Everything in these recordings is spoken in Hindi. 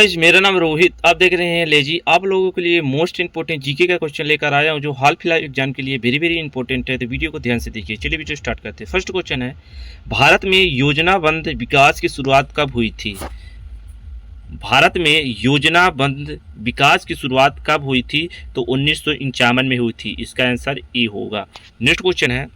गाइस, मेरा नाम रोहित। आप देख रहे हैं लेजी। आप लोगों के लिए मोस्ट इंपोर्टेंट जीके का क्वेश्चन लेकर आया हूं जो हाल फिलहाल एग्जाम के लिए वेरी वेरी इंपॉर्टेंट है। तो वीडियो को ध्यान से देखिए। चलिए वीडियो स्टार्ट करते हैं। फर्स्ट क्वेश्चन है, भारत में योजनाबद्ध विकास की शुरुआत कब हुई थी? भारत में योजनाबद्ध विकास की शुरुआत कब हुई थी? तो 1951 में हुई थी। इसका आंसर ए होगा। नेक्स्ट क्वेश्चन है,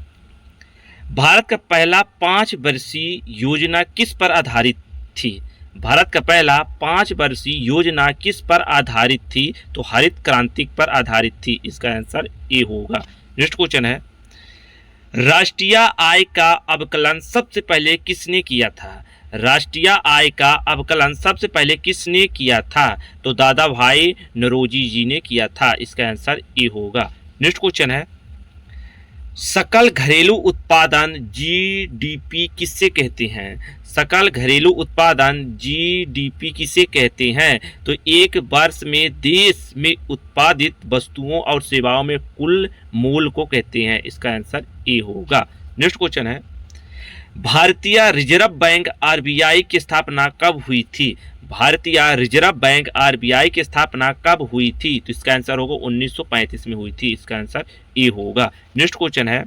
भारत का पहला 5 वर्षीय योजना किस पर आधारित थी? भारत का पहला 5 वर्षीय योजना किस पर आधारित थी? तो हरित क्रांति पर आधारित थी। इसका आंसर ए होगा। नेक्स्ट क्वेश्चन है, राष्ट्रीय आय का अवकलन सबसे पहले किसने किया था? राष्ट्रीय आय का अवकलन सबसे पहले किसने किया था? तो दादा भाई नौरोजी जी ने किया था। इसका आंसर ए होगा। नेक्स्ट क्वेश्चन है, सकल घरेलू उत्पादन जीडीपी किसे कहते हैं? सकल घरेलू उत्पादन जीडीपी किसे कहते हैं? तो एक वर्ष में देश में उत्पादित वस्तुओं और सेवाओं में कुल मूल्य को कहते हैं। इसका आंसर ए होगा। नेक्स्ट क्वेश्चन है, भारतीय रिजर्व बैंक आरबीआई की स्थापना कब हुई थी? भारतीय रिजर्व बैंक आरबीआई की स्थापना कब हुई थी? तो इसका आंसर होगा 1935 में हुई थी। इसका आंसर ए होगा। नेक्स्ट क्वेश्चन है,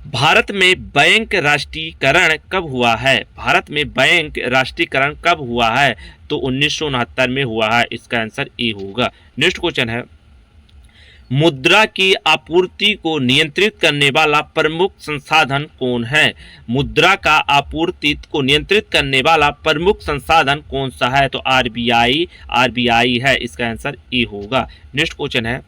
भारत में बैंक राष्ट्रीयकरण कब हुआ है? भारत में बैंक राष्ट्रीयकरण कब हुआ है? तो 1969 में हुआ है। इसका आंसर ए होगा। नेक्स्ट क्वेश्चन है, मुद्रा की आपूर्ति को नियंत्रित करने वाला प्रमुख संसाधन कौन है? मुद्रा का आपूर्ति को नियंत्रित करने वाला प्रमुख संसाधन कौन सा है? तो आरबीआई है। इसका आंसर ए होगा। नेक्स्ट क्वेश्चन है,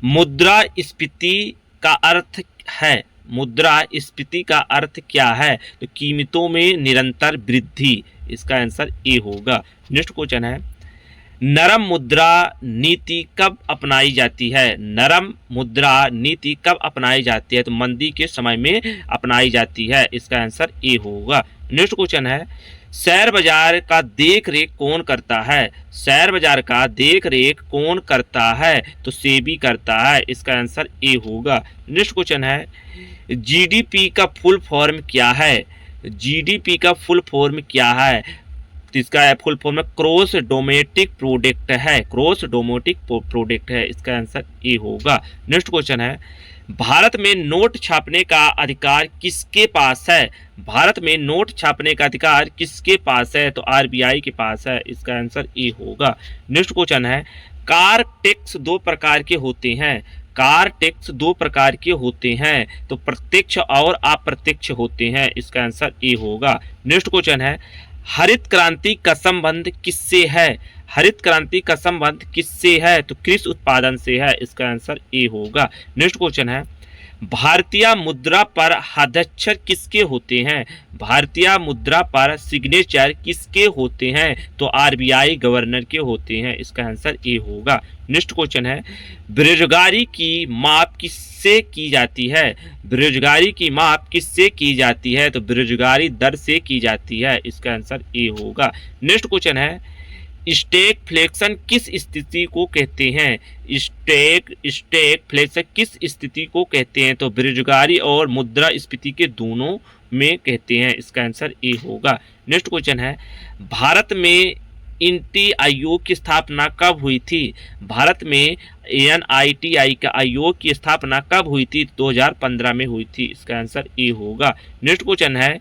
मुद्रास्फीति का अर्थ है? मुद्रास्फीति का अर्थ क्या है? तो कीमतों में निरंतर वृद्धि। इसका आंसर ए होगा। नेक्स्ट क्वेश्चन है, नरम मुद्रा नीति कब अपनाई जाती है? नरम मुद्रा नीति कब अपनाई जाती है? तो मंदी के समय में अपनाई जाती है। इसका आंसर ए होगा। नेक्स्ट क्वेश्चन है, शेयर बाजार का देख रेख कौन करता है? शेयर बाजार का देख रेख कौन करता है? तो सेबी करता है। इसका आंसर ए होगा। नेक्स्ट क्वेश्चन है, जीडीपी का फुल फॉर्म क्या है? जीडीपी का फुल फॉर्म क्या है? तो इसका full form cross domestic product है। क्रॉस डोमेस्टिक प्रोडक्ट है। इसका आंसर ए होगा। नेक्स्ट क्वेश्चन है, भारत में नोट छापने का अधिकार किसके पास है? भारत में नोट छापने का अधिकार किसके पास है? तो आरबीआई के पास है। इसका आंसर ए होगा। नेक्स्ट क्वेश्चन है, कार टैक्स 2 प्रकार के होते हैं। कार टैक्स 2 प्रकार के होते हैं। तो प्रत्यक्ष और अप्रत्यक्ष होते हैं। इसका आंसर ए होगा। नेक्स्ट क्वेश्चन है, हरित क्रांति का संबंध किससे है? हरित क्रांति का संबंध किससे है? तो कृषि उत्पादन से है। इसका आंसर ए होगा। नेक्स्ट क्वेश्चन है, भारतीय मुद्रा पर हस्ताक्षर किसके होते हैं? भारतीय मुद्रा पर सिग्नेचर किसके होते हैं? तो आरबीआई गवर्नर के होते हैं। इसका आंसर ए होगा। नेक्स्ट क्वेश्चन है, बेरोजगारी की माप किससे की जाती है? बेरोजगारी की माप किससे की जाती है? तो बेरोजगारी दर से की जाती है। इसका आंसर ए होगा। नेक्स्ट क्वेश्चन है, स्टैगफ्लेशन किस स्थिति को कहते हैं? स्टैगफ्लेशन किस स्थिति को कहते हैं? तो बेरोजगारी और मुद्रास्फीति के दोनों में कहते हैं। इसका आंसर ए होगा। नेक्स्ट क्वेश्चन है, भारत में नीति आयोग की स्थापना कब हुई थी? भारत में NITI का आयोग की स्थापना कब हुई थी? 2015 में हुई थी। इसका आंसर ए होगा। नेक्स्ट क्वेश्चन है,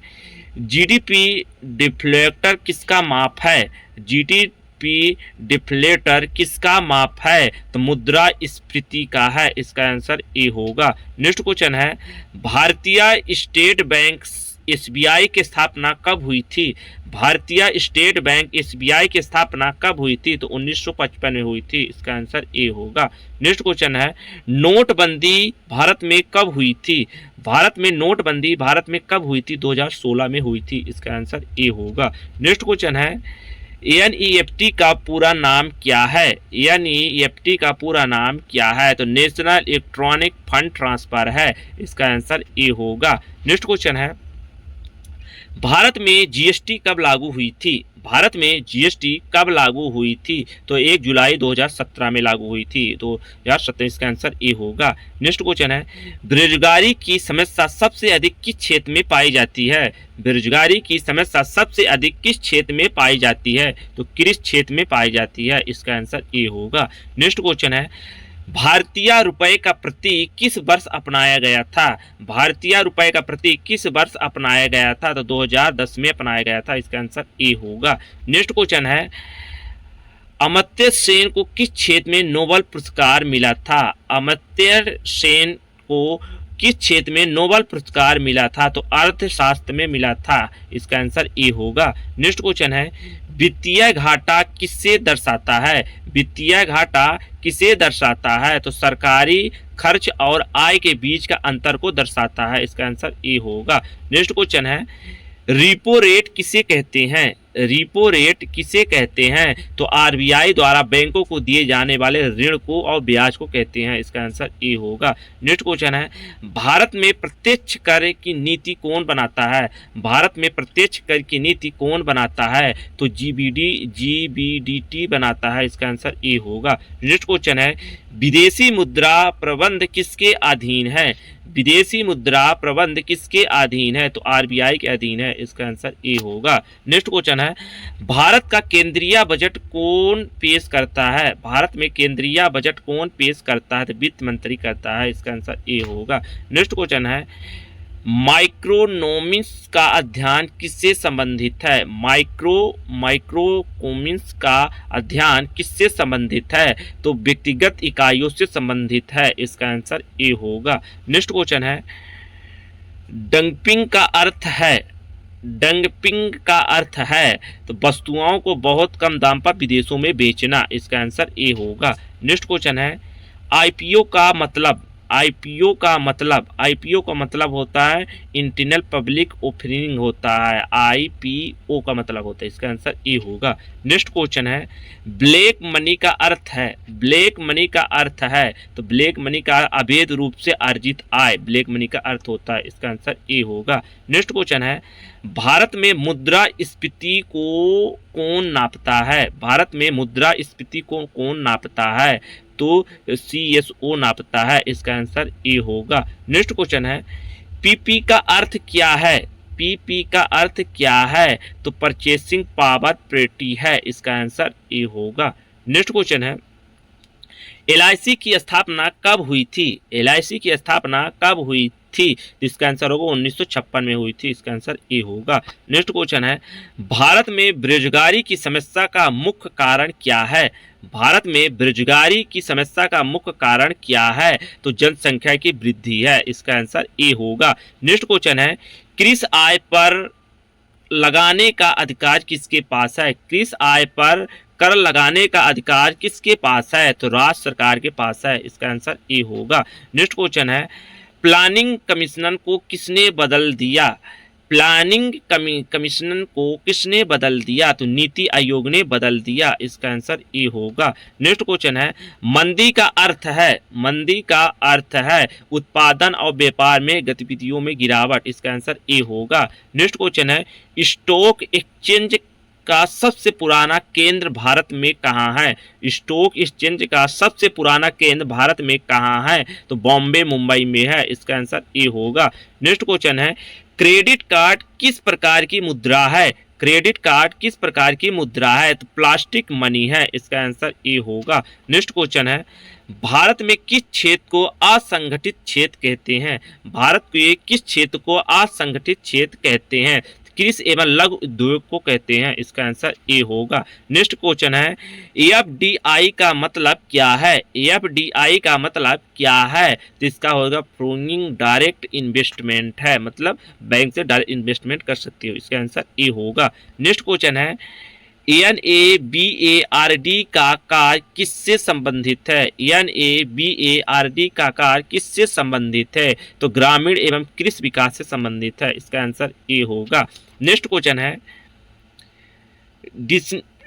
जीडीपी डिफ्लेक्टर किसका माप है? जीडीपी डिफ्लेटर किसका माप है? तो मुद्रास्फीति का है। इसका आंसर ए होगा। नेक्स्ट क्वेश्चन है, भारतीय स्टेट बैंक SBI की स्थापना कब हुई थी? भारतीय स्टेट बैंक SBI की स्थापना कब हुई थी? तो 1955 में हुई थी। इसका आंसर ए होगा। नेक्स्ट क्वेश्चन है, नोटबंदी भारत में कब हुई थी? भारत में नोटबंदी भारत में कब हुई थी? 2016 में हुई थी। इसका आंसर ए होगा। नेक्स्ट क्वेश्चन है, NEFT का पूरा नाम क्या है? NEFT का पूरा नाम क्या है? तो नेशनल इलेक्ट्रॉनिक फंड ट्रांसफर है। इसका आंसर ए होगा। नेक्स्ट क्वेश्चन है, भारत में जीएसटी कब लागू हुई थी? भारत में जीएसटी कब लागू हुई थी? तो 1 जुलाई 2017 में लागू हुई थी। 2017, इसका आंसर ए होगा। नेक्स्ट क्वेश्चन है, बेरोजगारी की समस्या सबसे अधिक किस क्षेत्र में पाई जाती है? बेरोजगारी की समस्या सबसे अधिक किस क्षेत्र में पाई जाती है? तो कृषि क्षेत्र में पाई जाती है। इसका आंसर ए होगा। नेक्स्ट क्वेश्चन है, भारतीय रुपए का प्रतीक किस वर्ष अपनाया गया था? भारतीय रुपए का प्रतीक किस वर्ष अपनाया गया था? तो 2010 में अपनाया गया था। इसका आंसर ए होगा। नेक्स्ट क्वेश्चन है, अमर्त्य सेन को किस क्षेत्र में नोबेल पुरस्कार मिला था? अमर्त्य सेन को किस क्षेत्र में नोबेल पुरस्कार मिला था? तो अर्थशास्त्र में मिला था। इसका आंसर ए होगा। नेक्स्ट क्वेश्चन है, वित्तीय घाटा किससे दर्शाता है? वित्तीय घाटा किसे दर्शाता है? तो सरकारी खर्च और आय के बीच का अंतर को दर्शाता है। इसका आंसर ए होगा। नेक्स्ट क्वेश्चन है, रिपो रेट किसे कहते हैं? रिपो रेट किसे कहते हैं? तो आरबीआई द्वारा बैंकों को दिए जाने वाले ऋण को और ब्याज को कहते हैं। इसका आंसर ए होगा। नेक्स्ट क्वेश्चन है, भारत में प्रत्यक्ष कर की नीति कौन बनाता है? भारत में प्रत्यक्ष कर की नीति कौन बनाता है? तो जीबीडीटी बनाता है। इसका आंसर ए होगा। नेक्स्ट क्वेश्चन है, विदेशी मुद्रा प्रबंध किसके अधीन है? विदेशी मुद्रा प्रबंध किसके अधीन है? तो आरबीआई के अधीन है। इसका आंसर ए होगा। नेक्स्ट क्वेश्चन है, भारत का केंद्रीय बजट कौन पेश करता है? भारत में केंद्रीय बजट कौन पेश करता है? तो वित्त मंत्री करता है। इसका आंसर ए होगा। नेक्स्ट क्वेश्चन है, माइक्रोनॉमिक्स का अध्ययन किससे संबंधित है? माइक्रोइकोनॉमिक्स का अध्ययन किससे संबंधित है? तो व्यक्तिगत इकाइयों से संबंधित है। इसका आंसर ए होगा। नेक्स्ट क्वेश्चन है, डंपिंग का अर्थ है? डंपिंग का अर्थ है तो वस्तुओं को बहुत कम दाम पर विदेशों में बेचना। इसका आंसर ए होगा। नेक्स्ट क्वेश्चन है, आईपीओ का मतलब? आईपीओ का मतलब होता है इंटरनल पब्लिक ऑफरिंग होता है। आईपीओ का मतलब होता है। इसका आंसर ए होगा। नेक्स्ट क्वेश्चन है, ब्लैक मनी का अर्थ है? ब्लैक मनी का अर्थ है तो ब्लैक मनी का अवैध रूप से अर्जित आय ब्लैक मनी का अर्थ होता है। इसका आंसर ए होगा। नेक्स्ट क्वेश्चन है, भारत में मुद्रास्फीति को कौन नापता है? भारत में मुद्रास्फीति को कौन नापता है? तो CSO नापता है। इसका आंसर ए होगा। नेक्स्ट क्वेश्चन है, पीपी का अर्थ क्या है? पीपी का अर्थ क्या है? तो परचेसिंग पावर पैरिटी है। इसका आंसर ए होगा। नेक्स्ट क्वेश्चन है, LIC की स्थापना कब हुई थी? LIC की स्थापना कब हुई थी? इसका आंसर होगा 1956 में हुई थी। इसका आंसर ए होगा। नेक्स्ट क्वेश्चन है, भारत में बेरोजगारी की समस्या का मुख्य कारण क्या है? भारत में बेरोजगारी की समस्या का मुख्य कारण क्या है? तो जनसंख्या की वृद्धि है। इसका आंसर ए होगा। नेक्स्ट क्वेश्चन है, कृषि आय पर लगाने का अधिकार किसके पास है? कृषि आय पर कर लगाने का अधिकार किसके पास है? तो राज्य सरकार के पास है। इसका आंसर ए होगा। नेक्स्ट क्वेश्चन है, प्लानिंग कमीशन को किसने बदल दिया? प्लानिंग कमीशन को किसने बदल दिया? तो नीति आयोग ने बदल दिया। इसका आंसर ए होगा। नेक्स्ट क्वेश्चन है, मंदी का अर्थ है उत्पादन और व्यापार में गतिविधियों में गिरावट। इसका आंसर ए होगा। नेक्स्ट क्वेश्चन है, स्टॉक एक्सचेंज का सबसे पुराना केंद्र भारत में कहाँ है? स्टॉक एक्सचेंज का सबसे पुराना केंद्र भारत में कहाँ है? तो बॉम्बे मुंबई में है। इसका आंसर ए होगा। नेक्स्ट क्वेश्चन है, क्रेडिट कार्ड किस प्रकार की मुद्रा है? क्रेडिट कार्ड किस प्रकार की मुद्रा है? तो प्लास्टिक मनी है। इसका आंसर ए होगा। नेक्स्ट क्वेश्चन है, भारत में किस क्षेत्र को असंगठित क्षेत्र कहते हैं? भारत के किस क्षेत्र को असंगठित क्षेत्र कहते हैं? कृषि एवं लघु उद्योग को कहते हैं। इसका आंसर ए होगा। नेक्स्ट क्वेश्चन है, FDI का मतलब क्या है? FDI का मतलब क्या है? तो इसका होगा फॉरेन डायरेक्ट इन्वेस्टमेंट है, मतलब बैंक से डायरेक्ट इन्वेस्टमेंट कर सकते हो। इसका आंसर ए होगा। नेक्स्ट क्वेश्चन है, NABARD का कार्य किससे संबंधित है? NABARD का कार्य किससे संबंधित है? तो ग्रामीण एवं कृषि विकास से संबंधित है। इसका आंसर ए होगा। नेक्स्ट क्वेश्चन है,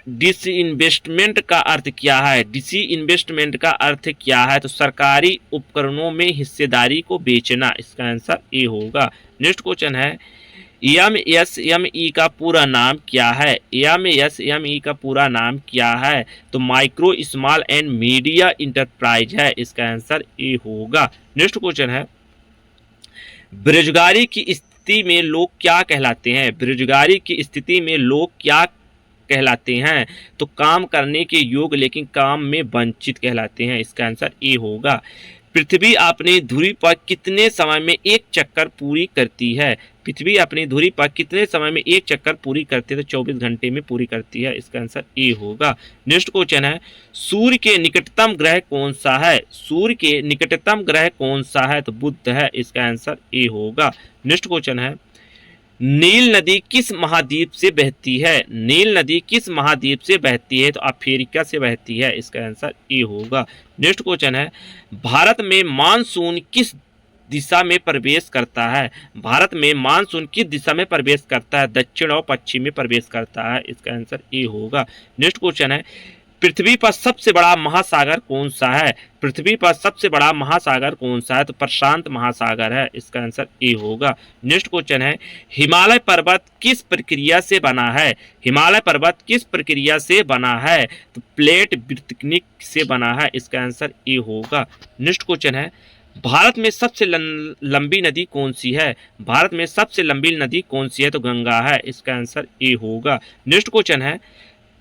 डिसइन्वेस्टमेंट का अर्थ क्या है? डिसइन्वेस्टमेंट का अर्थ क्या है? तो सरकारी उपकरणों में हिस्सेदारी को बेचना। इसका आंसर ए होगा। नेक्स्ट क्वेश्चन है, एमएसएमई का पूरा नाम क्या है? एमएसएमई का पूरा नाम क्या है? तो micro small and media enterprise है, इसका आंसर ए होगा। नेक्स्ट क्वेश्चन है, बेरोजगारी की स्थिति में लोग क्या कहलाते हैं? बेरोजगारी की स्थिति में लोग क्या कहलाते हैं? तो काम करने के योग्य लेकिन काम में वंचित कहलाते हैं, इसका आंसर ए होगा। पृथ्वी अपनी धुरी पर कितने समय में एक चक्कर पूरी करती है? पृथ्वी अपनी धुरी पर कितने समय में एक चक्कर पूरी करती है? तो 24 घंटे में पूरी करती है, इसका आंसर ए होगा। नेक्स्ट क्वेश्चन है, सूर्य के निकटतम ग्रह कौन सा है? सूर्य के निकटतम ग्रह कौन सा है? तो बुध है, इसका आंसर ए होगा। नेक्स्ट क्वेश्चन है, नील नदी किस महाद्वीप से बहती है? नील नदी किस महाद्वीप से बहती है? तो अफ्रीका से बहती है, इसका आंसर ए होगा। नेक्स्ट क्वेश्चन है, भारत में मानसून किस दिशा में प्रवेश करता है? भारत में मानसून किस दिशा में प्रवेश करता है? दक्षिण और पश्चिम में प्रवेश करता है, इसका आंसर ए होगा। नेक्स्ट क्वेश्चन है, पृथ्वी पर सबसे बड़ा महासागर कौन सा है? पृथ्वी पर सबसे बड़ा महासागर कौन सा है? तो प्रशांत महासागर है, इसका आंसर ए होगा। नेक्स्ट क्वेश्चन है, हिमालय पर्वत किस प्रक्रिया से बना है? हिमालय पर्वत किस प्रक्रिया से बना है? तो प्लेट विवर्तनिक से बना है, इसका आंसर ए होगा। नेक्स्ट क्वेश्चन है, भारत में सबसे लंबी नदी कौन सी है? भारत में सबसे लंबी नदी कौन सी है? तो गंगा है, इसका आंसर ए होगा। नेक्स्ट क्वेश्चन है,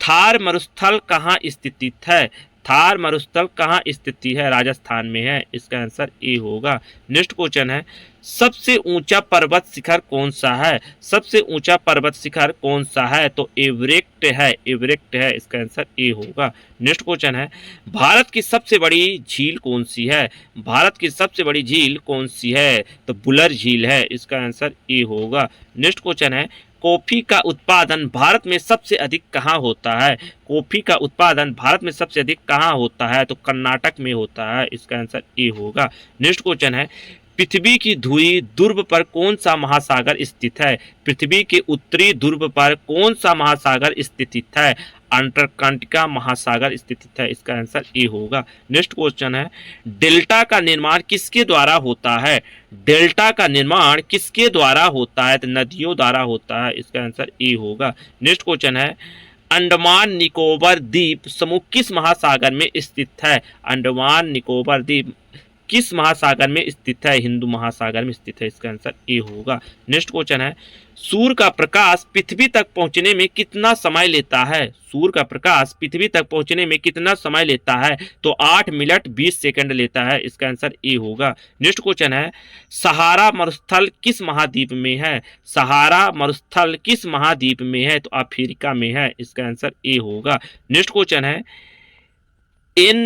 थार मरुस्थल कहाँ स्थित है? थार मरुस्थल कहाँ स्थित है? राजस्थान में है, इसका आंसर ए होगा। नेक्स्ट क्वेश्चन है, सबसे ऊंचा पर्वत शिखर कौन सा है? सबसे ऊंचा पर्वत शिखर कौन सा है? तो एवरेस्ट है, एवरेस्ट है, इसका आंसर ए होगा। नेक्स्ट क्वेश्चन है, भारत की सबसे बड़ी झील कौन सी है? भारत की सबसे बड़ी झील कौन सी है? तो बुलर झील है, इसका आंसर ए होगा। नेक्स्ट क्वेश्चन है, कॉफी का उत्पादन भारत में सबसे अधिक कहाँ होता है? कॉफी का उत्पादन भारत में सबसे अधिक कहाँ होता है? तो कर्नाटक में होता है, इसका आंसर ए होगा। नेक्स्ट क्वेश्चन है, पृथ्वी की धुरी ध्रुव पर कौन सा महासागर स्थित है? पृथ्वी के उत्तरी ध्रुव पर कौन सा महासागर स्थित है? अंटार्कटिका महासागर स्थित है, इसका आंसर ए होगा। नेक्स्ट क्वेश्चन है, डेल्टा का निर्माण किसके द्वारा होता है? डेल्टा का निर्माण किसके द्वारा होता है? तो नदियों द्वारा होता है, इसका आंसर ए होगा। नेक्स्ट क्वेश्चन है, अंडमान निकोबार द्वीप समूह किस महासागर में स्थित है? अंडमान निकोबार द्वीप किस महासागर में स्थित है? हिंदू महासागर में स्थित है, इसका आंसर ए होगा। नेक्स्ट क्वेश्चन है, सूर्य का प्रकाश पृथ्वी तक पहुंचने में कितना समय लेता है? सूर्य का प्रकाश पृथ्वी तक पहुंचने में कितना समय लेता है? तो 8 मिनट 20 सेकंड लेता है, इसका आंसर ए होगा। नेक्स्ट क्वेश्चन है, सहारा मरुस्थल किस महाद्वीप में है? सहारा मरुस्थल किस महाद्वीप में है? तो अफ्रीका में है, इसका आंसर ए होगा। नेक्स्ट क्वेश्चन है, एल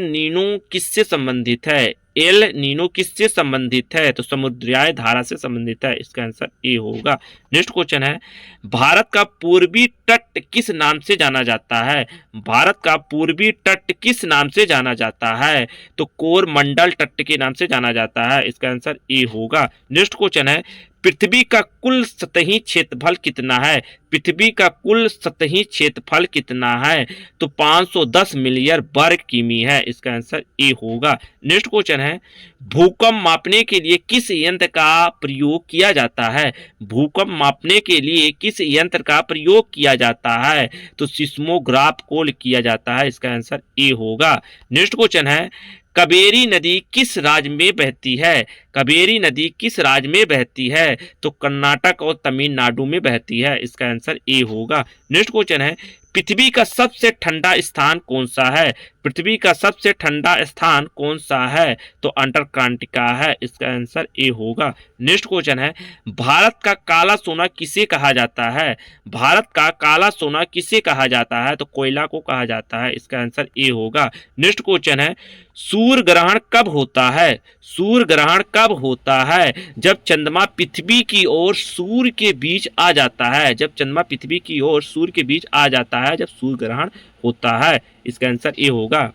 नीनो किससे संबंधित है? एल नीनो किससे संबंधित है? तो समुद्रीय धारा से संबंधित है, इसका आंसर ए होगा। नेक्स्ट क्वेश्चन है, भारत का पूर्वी तट किस नाम से जाना जाता है? भारत का पूर्वी तट किस नाम से जाना जाता है? तो कोरमंडल तट के नाम से जाना जाता है, इसका आंसर ए होगा। नेक्स्ट क्वेश्चन है, पृथ्वी का कुल सतही क्षेत्रफल कितना है? पृथ्वी का कुल सतही क्षेत्रफल कितना है? तो 510 मिलियन वर्ग किमी है, इसका आंसर ए होगा। नेक्स्ट क्वेश्चन है, भूकंप मापने के लिए किस यंत्र का प्रयोग किया जाता है? भूकंप मापने के लिए किस यंत्र का प्रयोग किया जाता है? तो सिस्मोग्राफ को किया जाता है, इसका आंसर ए होगा। नेक्स्ट क्वेश्चन है, कावेरी नदी किस राज्य में बहती है? कावेरी नदी किस राज्य में बहती है? तो कर्नाटक और तमिलनाडु में बहती है, इसका आंसर ए होगा। नेक्स्ट क्वेश्चन है, पृथ्वी का सबसे ठंडा स्थान कौन सा है? पृथ्वी का सबसे ठंडा स्थान कौन सा है? तो अंटार्कटिका है, इसका आंसर ए होगा। नेक्स्ट क्वेश्चन है, भारत का काला सोना किसे कहा जाता है? भारत का काला सोना किसे कहा जाता है? तो कोयला को कहा जाता है, इसका आंसर ए होगा। नेक्स्ट क्वेश्चन है, सूर्य ग्रहण कब होता है? सूर्य ग्रहण कब होता है? जब चंद्रमा पृथ्वी की ओर सूर्य के बीच आ जाता है। जब चंद्रमा पृथ्वी की ओर सूर्य के बीच आ जाता है, जब सूर्य ग्रहण होता है, इसका आंसर ए होगा।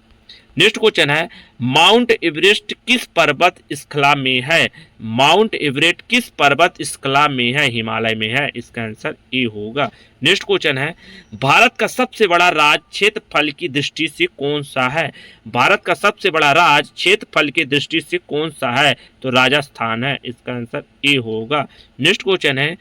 नेक्स्ट क्वेश्चन है माउंट एवरेस्ट किस पर्वत श्रृंखला में है? माउंट एवरेस्ट किस पर्वत श्रृंखला में है? हिमालय में है। इसका आंसर ए होगा। नेक्स्ट क्वेश्चन है भारत का सबसे बड़ा राज्य क्षेत्रफल की दृष्टि से कौन सा है? भारत का सबसे बड़ा राज्य क्षेत्रफल की दृष्टि से कौन सा है? तो राजस्थान है। इसका आंसर ए होगा। नेक्स्ट क्वेश्चन है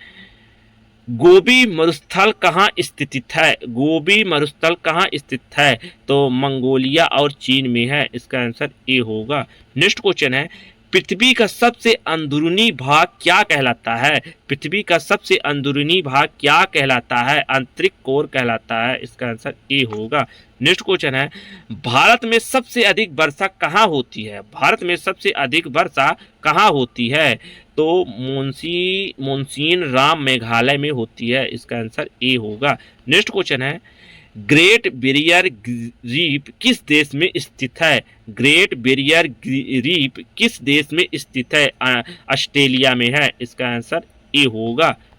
गोबी मरुस्थल कहाँ स्थित है? गोबी मरुस्थल कहाँ स्थित है? तो मंगोलिया और चीन में है। इसका आंसर ए होगा। नेक्स्ट क्वेश्चन है पृथ्वी का सबसे अंदरूनी भाग क्या कहलाता है? पृथ्वी का सबसे अंदरूनी भाग क्या कहलाता है? आंतरिक कोर कहलाता है। इसका आंसर ए होगा। नेक्स्ट क्वेश्चन है भारत में सबसे अधिक वर्षा कहाँ होती है? भारत में सबसे अधिक वर्षा कहाँ होती है? तो मोनसीन राम मेघालय में होती है। इसका आंसर ए होगा। नेक्स्ट क्वेश्चन है ग्रेट बैरियर रीफ किस देश में स्थित है? ग्रेट बैरियर रीफ किस देश में स्थित है? ऑस्ट्रेलिया में है। इसका आंसर ए होगा।